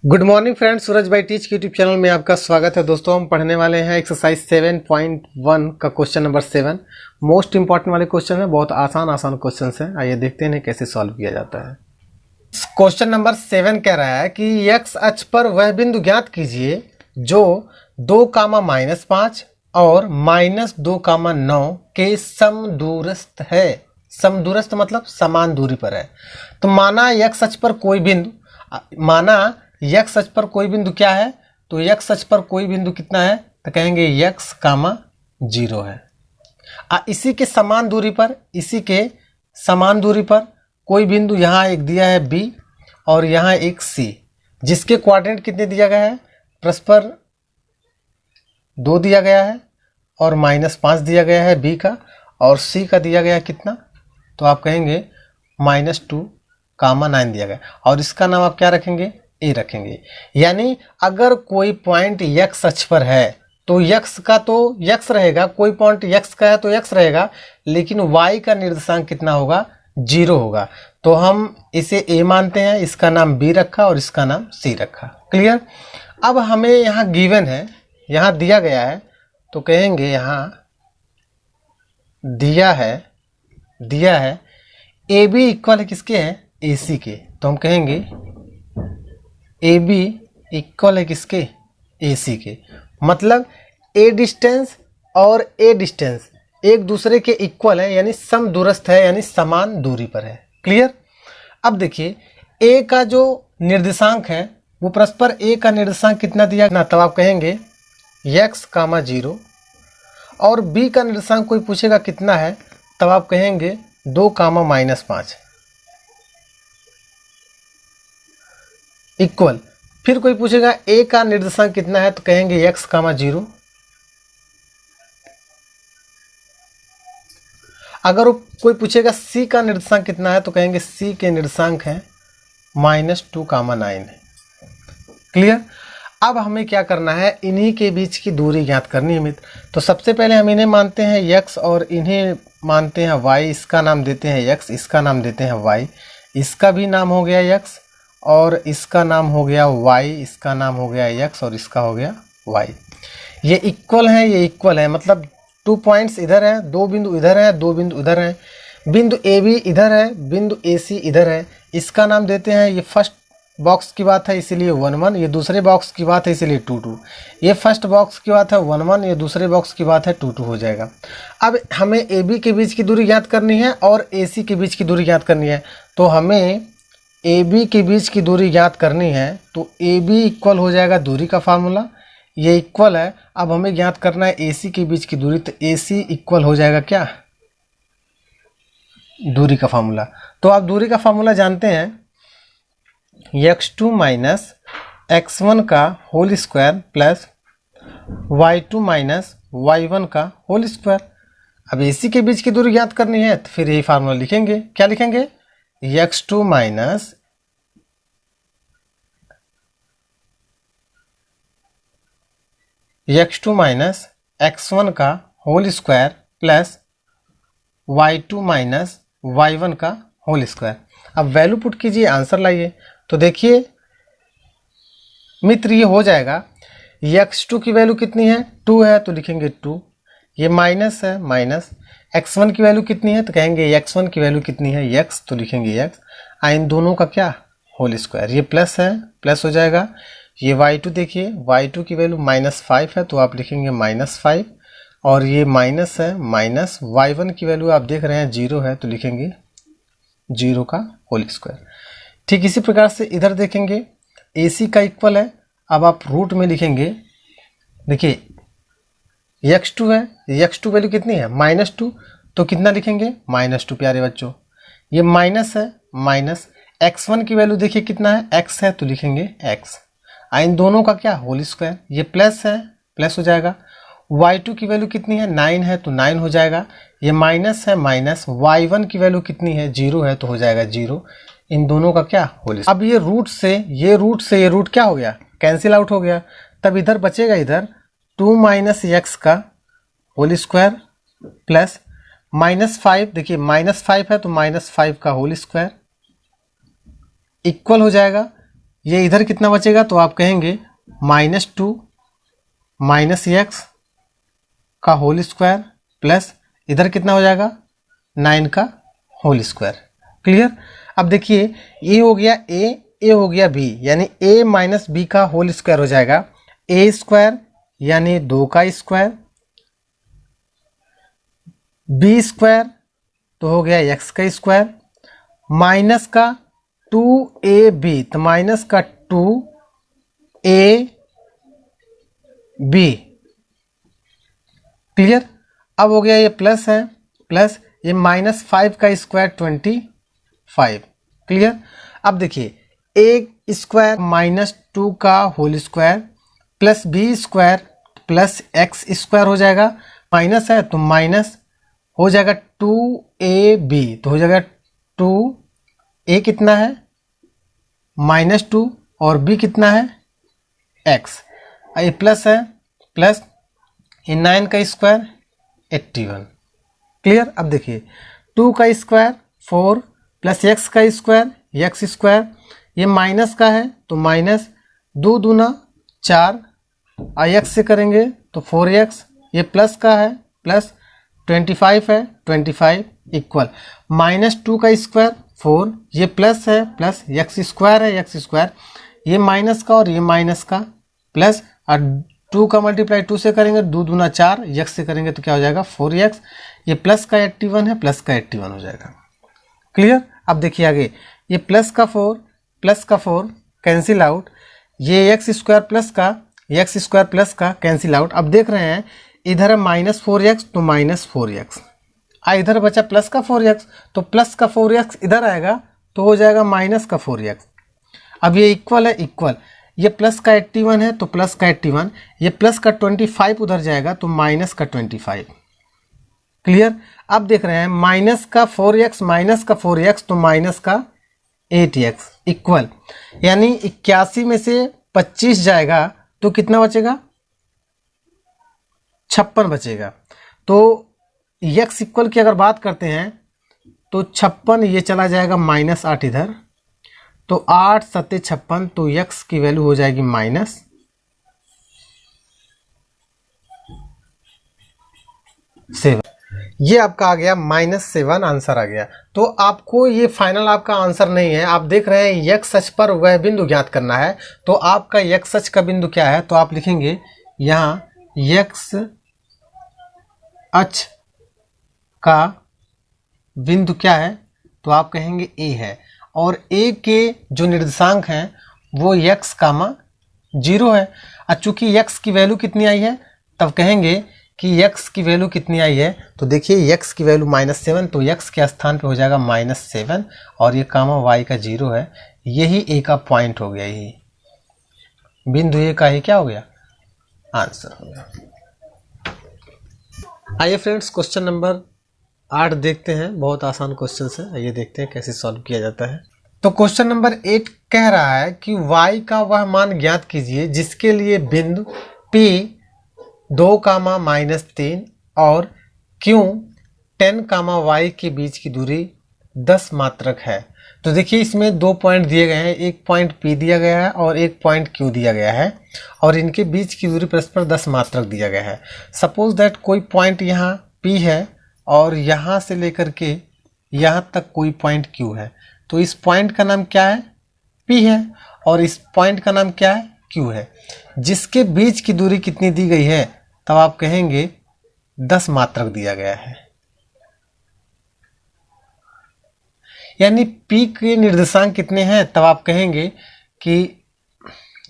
Good morning friends, सूरज भाई teach के YouTube channel में आपका स्वागत है। दोस्तों, हम पढ़ने वाले हैं एक्सरसाइज 7.1 का क्वेश्चन नंबर 7। मोस्ट इंपॉर्टेंट वाले क्वेश्चन है, बहुत आसान क्वेश्चन है। आइए देखते हैं कैसे सॉल्व किया जाता है। क्वेश्चन नंबर 7 कह रहा है कि एक्स अक्ष पर वह बिंदु ज्ञात कीजिए जो 2, -5 और -2, 9 के समदूरस्थ है। समदूरस्थ मतलब समान दूरी पर है। तो माना एक्स अक्ष पर कोई बिंदु क्या है, तो एक्स अक्ष पर कोई बिंदु कितना है, तो कहेंगे x, 0 है। इसी के समान दूरी पर कोई बिंदु यहाँ एक दिया है B और यहाँ एक C, जिसके कोऑर्डिनेट कितने दिया गया है, परस्पर 2 दिया गया है और -5 दिया गया है B का, और C का दिया गया कितना, तो आप कहेंगे -2, 9 दिया गया, और इसका नाम आप क्या रखेंगे, ए रखेंगे। यानी अगर कोई पॉइंट x अक्ष पर है तो x का तो x रहेगा, कोई पॉइंट x का है तो x रहेगा, लेकिन y का निर्देशांक कितना होगा, 0 होगा। तो हम इसे a मानते हैं, इसका नाम b रखा और इसका नाम c रखा। क्लियर। अब हमें यहाँ गिवन है, यहाँ दिया गया है, तो कहेंगे यहाँ दिया है AB इक्वल है किसके है, AC के, तो हम कहेंगे AB इक्वल है किसके, AC के। मतलब A डिस्टेंस और A डिस्टेंस एक दूसरे के इक्वल है, यानी समदूरस्थ है, यानी समान दूरी पर है। क्लियर। अब देखिए A का जो निर्देशांक है वो परस्पर A का निर्देशांक कितना दिया ना, तब आप कहेंगे x, 0, और B का निर्देशांक कोई पूछेगा कितना है, तब आप कहेंगे 2, -5 इक्वल। फिर कोई पूछेगा A का निर्देशांक कितना है, तो कहेंगे x, 0। अगर कोई पूछेगा C का निर्देशांक कितना है, तो कहेंगे C के निर्देशांक है -2, 9। क्लियर। अब हमें क्या करना है, इन्हीं के बीच की दूरी ज्ञात करनी है मित्र। तो सबसे पहले हम इन्हें मानते हैं x और इन्हें मानते हैं y। इसका नाम देते हैं x, इसका नाम देते हैं y। इसका भी नाम हो गया x और इसका नाम हो गया y, इसका नाम हो गया x और इसका हो गया y। ये इक्वल है, ये इक्वल है, मतलब 2 पॉइंट्स इधर है, 2 बिंदु इधर है, 2 बिंदु इधर है। बिंदु AB इधर है, बिंदु AC इधर है। इसका नाम देते हैं, ये फर्स्ट बॉक्स की बात है इसीलिए 1, 1, ये दूसरे बॉक्स की बात है इसीलिए 2, 2। ये फर्स्ट बॉक्स की बात है 1, 1, ये दूसरे बॉक्स की बात है 2, 2 हो जाएगा। अब हमें AB के बीच की दूरी ज्ञात करनी है और AC के बीच की दूरी ज्ञात करनी है। तो हमें AB के बीच की दूरी ज्ञात करनी है, तो AB इक्वल हो जाएगा दूरी का फार्मूला, ये इक्वल है। अब हमें ज्ञात करना है AC के बीच की दूरी, तो AC इक्वल हो जाएगा क्या, दूरी का फार्मूला। तो आप दूरी का फार्मूला जानते हैं, x2 - x1 का whole square plus y2 - y1 का होल स्क्वायर। अब AC के बीच की दूरी ज्ञात करनी है, तो फिर यही फार्मूला लिखेंगे। क्या लिखेंगे, x2 - x1 का whole square plus y2 - y1 का होल स्क्वायर। अब वैल्यू पुट कीजिए, आंसर लाइए। तो देखिए मित्र, ये हो जाएगा, x2 की वैल्यू कितनी है, 2 है, तो लिखेंगे 2। ये माइनस है, माइनस। x1 की वैल्यू कितनी है, तो कहेंगे x1 की वैल्यू कितनी है, x, तो लिखेंगे x। इन दोनों का क्या, होल स्क्वायर। ये प्लस है, प्लस हो जाएगा। ये y2 देखिए, y2 की वैल्यू -5 है, तो आप लिखेंगे -5, और ये माइनस है, माइनस। y1 की वैल्यू आप देख रहे हैं 0 है, तो लिखेंगे 0 का होल स्क्वायर। ठीक इसी प्रकार से इधर देखेंगे, AC का इक्वल है। अब आप रूट में लिखेंगे, देखिए x2 है, x2 वैल्यू कितनी है, -2, तो कितना लिखेंगे, -2 प्यारे बच्चों। ये माइनस है, माइनस। x1 की वैल्यू देखिए कितना है, x है, तो लिखेंगे x। इन दोनों का क्या, होल स्क्वायर। ये प्लस है, प्लस हो जाएगा। y2 की वैल्यू कितनी है, 9 है, तो 9 हो जाएगा। ये माइनस है, माइनस। y1 की वैल्यू कितनी है, 0 है, तो हो जाएगा 0। इन दोनों का क्या, होल। अब ये रूट से ये रूट क्या हो गया, कैंसिल आउट हो गया। तब इधर बचेगा, इधर 2 - x का होल स्क्वायर प्लस -5। देखिए -5 है, तो -5 का होल स्क्वायर इक्वल हो जाएगा ये इधर कितना बचेगा, तो आप कहेंगे -2 -x का होल स्क्वायर प्लस इधर कितना हो जाएगा 9 का होल स्क्वायर। क्लियर। अब देखिए ये हो गया ए हो गया बी, यानी a माइनस बी का होल स्क्वायर हो जाएगा a स्क्वायर यानी 2 का स्क्वायर, b स्क्वायर तो हो गया x का स्क्वायर, माइनस का 2ab तो माइनस का 2ab। क्लियर। अब हो गया ये प्लस है, प्लस ये -5 का स्क्वायर 25। क्लियर। अब देखिए a स्क्वायर -2 का whole square plus b square plus x square हो जाएगा, माइनस है तो माइनस हो जाएगा 2ab तो हो जाएगा 2a कितना है -2 और b कितना है x, ये प्लस है प्लस ये 9 का स्क्वायर 81। क्लियर। अब देखिए 2 का स्क्वायर 4 प्लस x का स्क्वायर x स्क्वायर, ये माइनस का है तो माइनस 2 दूना 4 और x से करेंगे तो 4x, ये प्लस का है प्लस 25 है 25 इक्वल -2 का स्क्वायर 4, ये प्लस है प्लस x स्क्वायर है x स्क्वायर, ये माइनस का और ये माइनस का प्लस और 2 का मल्टीप्लाई 2 से करेंगे 2 दूना 4, x से करेंगे तो क्या हो जाएगा 4x, ये प्लस का 81 है प्लस का 81 हो जाएगा। क्लियर। अब देखिए आगे ये प्लस का 4 कैंसिल आउट, ये x स्क्वायर प्लस का कैंसिल आउट। अब देख रहे हैं इधर है -4x तो -4x, इधर बचा प्लस का 4x तो प्लस का 4x इधर आएगा तो हो जाएगा माइनस का 4x। अब ये इक्वल है इक्वल, ये प्लस का 81 है तो प्लस का 81, ये प्लस का 25 उधर जाएगा तो माइनस का 25। क्लियर। अब देख रहे हैं माइनस का 4x तो माइनस का 8x इक्वल, यानी 81 में से 25 जाएगा तो कितना बचेगा 56 बचेगा। तो x इक्वल की अगर बात करते हैं तो 56, ये चला जाएगा -8 इधर तो 8 7 56, तो x की वैल्यू हो जाएगी -7। ये आपका आ गया -7 आंसर आ गया। तो आपको ये फाइनल आपका आंसर नहीं है, आप देख रहे हैं x अक्ष पर वह बिंदु ज्ञात करना है। तो आपका x अक्ष का बिंदु क्या है, तो आप लिखेंगे यहाँ x अक्ष का बिंदु क्या है, तो आप कहेंगे a है, और a के जो निर्देशांक हैं वो x, 0 है। और चूंकि x की वैल्यू कितनी आई है, तब कहेंगे कि x की वैल्यू कितनी आई है, तो देखिए x की वैल्यू -7, तो x के स्थान पे हो जाएगा -7 और ये कामा y का 0 है, यही a का पॉइंट हो गया, यही बिंदु a का ही क्या हो गया आंसर हो गया। आइए फ्रेंड्स क्वेश्चन नंबर 8 देखते हैं, बहुत आसान क्वेश्चन है, आइए देखते हैं कैसे सॉल्व किया जाता है। तो क्वेश्चन नंबर 8 कह रहा है कि y का वह मान ज्ञात कीजिए जिसके लिए बिंदु P 2, और Q 10, y के बीच की दूरी 10 मात्रक है। तो देखिए इसमें 2 पॉइंट दिए गए हैं, एक पॉइंट P दिया गया है और एक पॉइंट Q दिया गया है, और इनके बीच की दूरी परस्पर 10 मात्रक दिया गया है। सपोज दैट कोई पॉइंट यहाँ P है और यहाँ से लेकर के यहाँ तक कोई पॉइंट Q है, तो इस पॉइंट का नाम क्या है P है और इस पॉइंट का नाम क्या है Q है। जिसके बीच की दूरी कितनी दी गई है, तब आप कहेंगे 10 मात्रक दिया गया है, यानी P के निर्देशांक कितने हैं, तब आप कहेंगे कि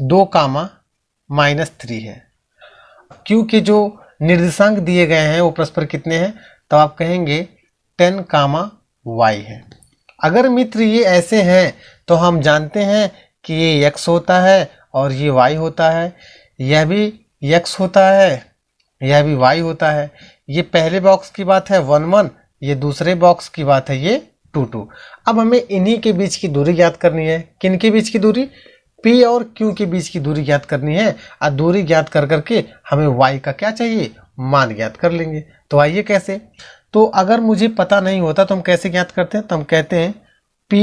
2, -3 है। Q के जो निर्देशांक दिए गए हैं वो परस्पर कितने हैं, तब आप कहेंगे 10, y है। अगर मित्र ये ऐसे हैं तो हम जानते हैं कि ये x होता है और ये y होता है, यह भी x होता है, यह भी y होता है। ये पहले बॉक्स की बात है 1 1, ये दूसरे बॉक्स की बात है ये 2 2। अब हमें इन्हीं के बीच की दूरी ज्ञात करनी है। किन के बीच की दूरी, P और Q के बीच की दूरी ज्ञात करनी है, और दूरी ज्ञात कर करके हमें y का क्या चाहिए, मान ज्ञात कर लेंगे। तो आइए कैसे, तो अगर मुझे पता नहीं होता तो हम कैसे ज्ञात करते हैं, तो हम कहते हैं P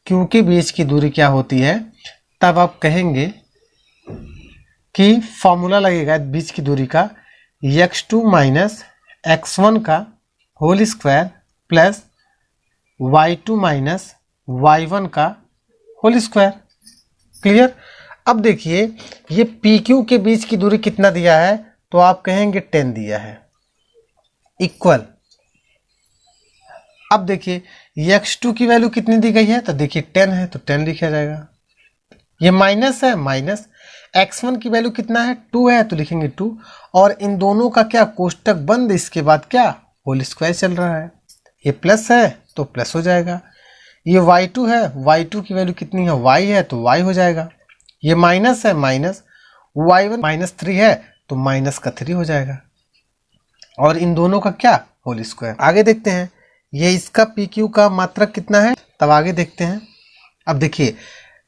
Q के बीच की दूरी क्या होती है, तब आप कहेंगे कि फॉर्मूला लगेगा बीच की दूरी का x2 माइनस x1 का whole square plus y2 minus y1 का होल स्क्वायर। क्लियर। अब देखिए ये PQ के बीच की दूरी कितना दिया है, तो आप कहेंगे 10 दिया है, इक्वल। अब देखिए x2 की वैल्यू कितनी दी गई है, तो देखिए 10 है तो 10 लिखा जाएगा। ये माइनस है, माइनस x1 की वैल्यू कितना है, 2 है तो लिखेंगे 2, और इन दोनों का क्या कोष्टक बंद, इसके बाद क्या होल स्क्वायर चल रहा है। ये प्लस है तो प्लस हो जाएगा। ये y2 है, y2 की वैल्यू कितनी है, y है तो y हो जाएगा। ये माइनस है, माइनस y1 माइनस 3 है तो माइनस का 3 हो जाएगा, और इन दोनों का क्या होल स्क्वायर। आगे देखते हैं ये इसका PQ का मात्रक कितना है, तब आगे देखते हैं। अब देखिए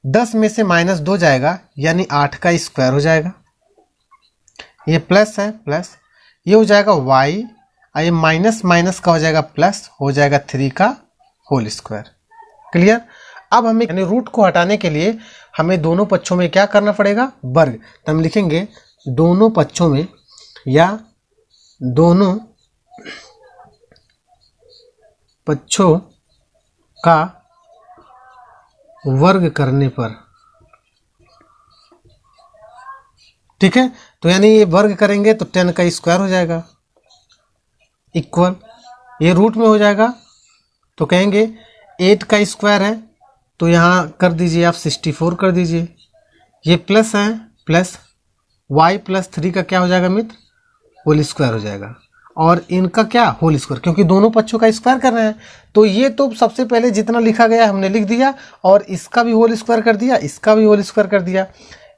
10 में से माइनस 2 जाएगा यानी 8 का स्क्वायर हो जाएगा। ये प्लस है, प्लस ये हो जाएगा y, और ये माइनस माइनस का हो जाएगा प्लस, हो जाएगा 3 का होल स्क्वायर। क्लियर। अब हमें यानी रूट को हटाने के लिए हमें दोनों पक्षों में क्या करना पड़ेगा, वर्ग। तो हम लिखेंगे दोनों पक्षों में या दोनों पक्षों का वर्ग करने पर, ठीक है। तो यानी ये वर्ग करेंगे तो 10 का स्क्वायर हो जाएगा, इक्वल। ये रूट में हो जाएगा तो कहेंगे 8 का स्क्वायर है तो यहाँ कर दीजिए आप 64 कर दीजिए। ये प्लस है, प्लस y प्लस 3 का क्या हो जाएगा मित्र, होल स्क्वायर हो जाएगा, और इनका क्या होल स्क्वायर, क्योंकि दोनों पक्षों का स्क्वायर कर रहे हैं। तो ये तो सबसे पहले जितना लिखा गया हमने लिख दिया, और इसका भी होल स्क्वायर कर दिया, इसका भी होल स्क्वायर कर दिया,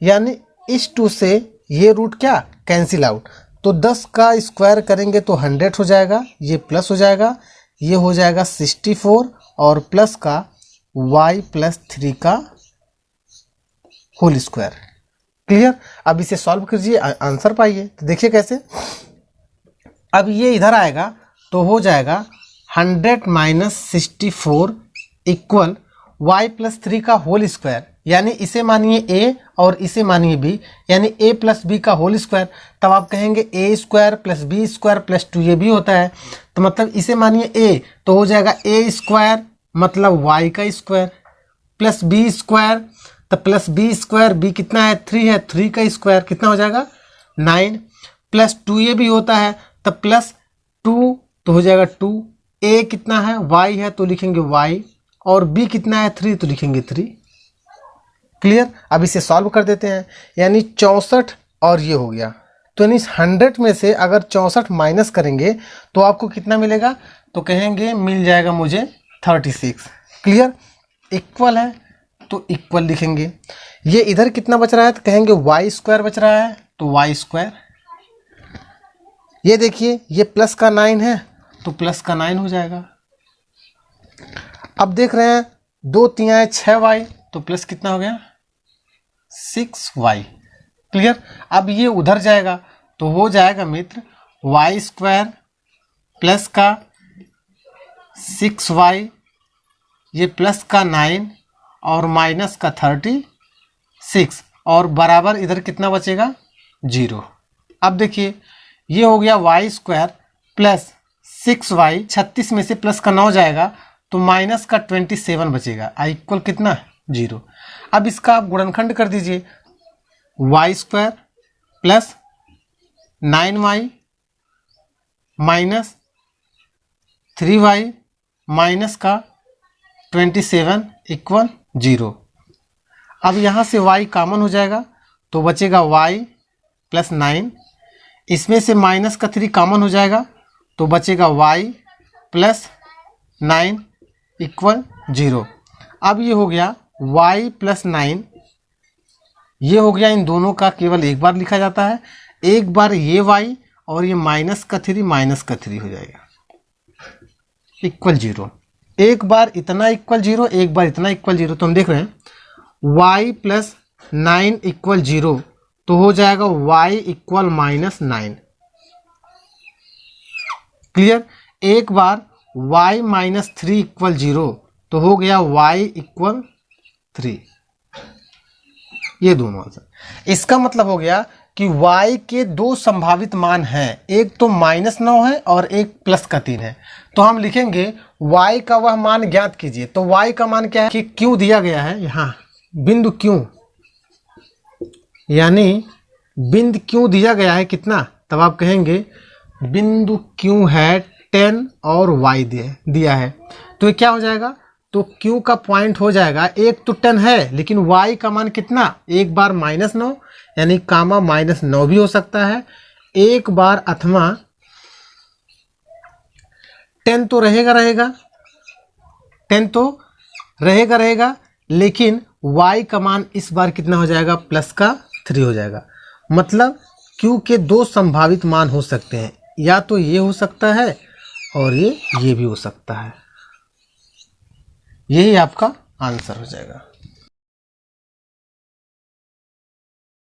यानी इस 2 से ये रूट क्या कैंसिल आउट। तो 10 का स्क्वायर करेंगे तो 100 हो जाएगा, ये प्लस हो जाएगा, ये हो जाएगा 64, और प्लस का y प्लस 3 का होल स्क्वायर। क्लियर। अब इसे सॉल्व कीजिए, आंसर पाइए। तो देखिए कैसे, अब ये इधर आएगा तो हो जाएगा 100 माइनस 64 इक्वल y प्लस 3 का होल स्क्वायर, यानी इसे मानिए a और इसे मानिए b, यानी a प्लस b का होल स्क्वायर। तब आप कहेंगे a square plus b square plus 2 ये भी होता है, तो मतलब इसे मानिए a तो हो जाएगा a स्क्वायर मतलब y का स्क्वायर, प्लस b स्क्वायर, तो प्लस b स्क्वायर, b कितना है 3 है, 3 का स्क्वायर कितना हो जाएगा 9, प्लस 2 ये भी होता है, तब प्लस 2 तो हो जाएगा 2, a कितना है y है तो लिखेंगे y, और b कितना है 3 तो लिखेंगे 3। क्लियर। अब इसे सॉल्व कर देते हैं, यानी 64 और ये हो गया, तो यानी 100 में से अगर 64 माइनस करेंगे तो आपको कितना मिलेगा, तो कहेंगे मिल जाएगा मुझे 36। क्लियर। इक्वल है तो इक्वल लिखेंगे। ये इधर कितना बच रहा है, तो कहेंगे y स्क्वायर बच रहा है तो y स्क्वायर। ये देखिए ये प्लस का 9 है तो प्लस का 9 हो जाएगा। अब देख रहे हैं 2 तिहाई 6y, तो प्लस कितना हो गया 6y। क्लियर। अब ये उधर जाएगा तो हो जाएगा मित्र y स्क्वायर प्लस का 6y, ये प्लस का 9 और माइनस का 36, और बराबर इधर कितना बचेगा 0। अब देखिए ये हो गया y स्क्वायर प्लस 6y, 36 में से प्लस का 9 जाएगा तो माइनस का 27 बचेगा, आई इक्वल कितना 0। अब इसका आप गुणनखंड कर दीजिए, y square plus 9y minus 3y minus का 27 इक्वल 0। अब यहाँ से y कॉमन हो जाएगा तो बचेगा y प्लस 9, इसमें से माइनस का 3 कॉमन हो जाएगा तो बचेगा y प्लस 9 इक्वल 0। अब ये हो गया y प्लस 9, ये हो गया इन दोनों का केवल एक बार लिखा जाता है, एक बार ये y और ये माइनस का 3 हो जाएगा इक्वल 0। एक बार इतना इक्वल 0, एक बार इतना इक्वल 0, तो हम देख रहे हैं y प्लस 9 इक्वल 0, तो हो जाएगा y इक्वल माइनस 9। क्लियर। एक बार y माइनस 3 इक्वल 0, तो हो गया y इक्वल 3। ये दोनों आंसर। इसका मतलब हो गया कि y के दो संभावित मान हैं, एक तो -9 है और एक +3 है। तो हम लिखेंगे y का वह मान ज्ञात कीजिए। तो y का मान क्या है कि q दिया गया है यहाँ, बिंदु q, यानी बिंदु q दिया गया है कितना, तब आप कहेंगे बिंदु q है 10 और y दिया है। तो ये क्या हो जाएगा, तो q का पॉइंट हो जाएगा, एक तो 10 है लेकिन y का मान कितना, एक बार -9 यानी कामा -9 भी हो सकता है, एक बार अथवा 10 तो रहेगा 10 तो रहेगा, लेकिन y का मान इस बार कितना हो जाएगा, +3 हो जाएगा। मतलब q के दो संभावित मान हो सकते हैं, या तो ये हो सकता है और ये भी हो सकता है। यही आपका आंसर हो जाएगा।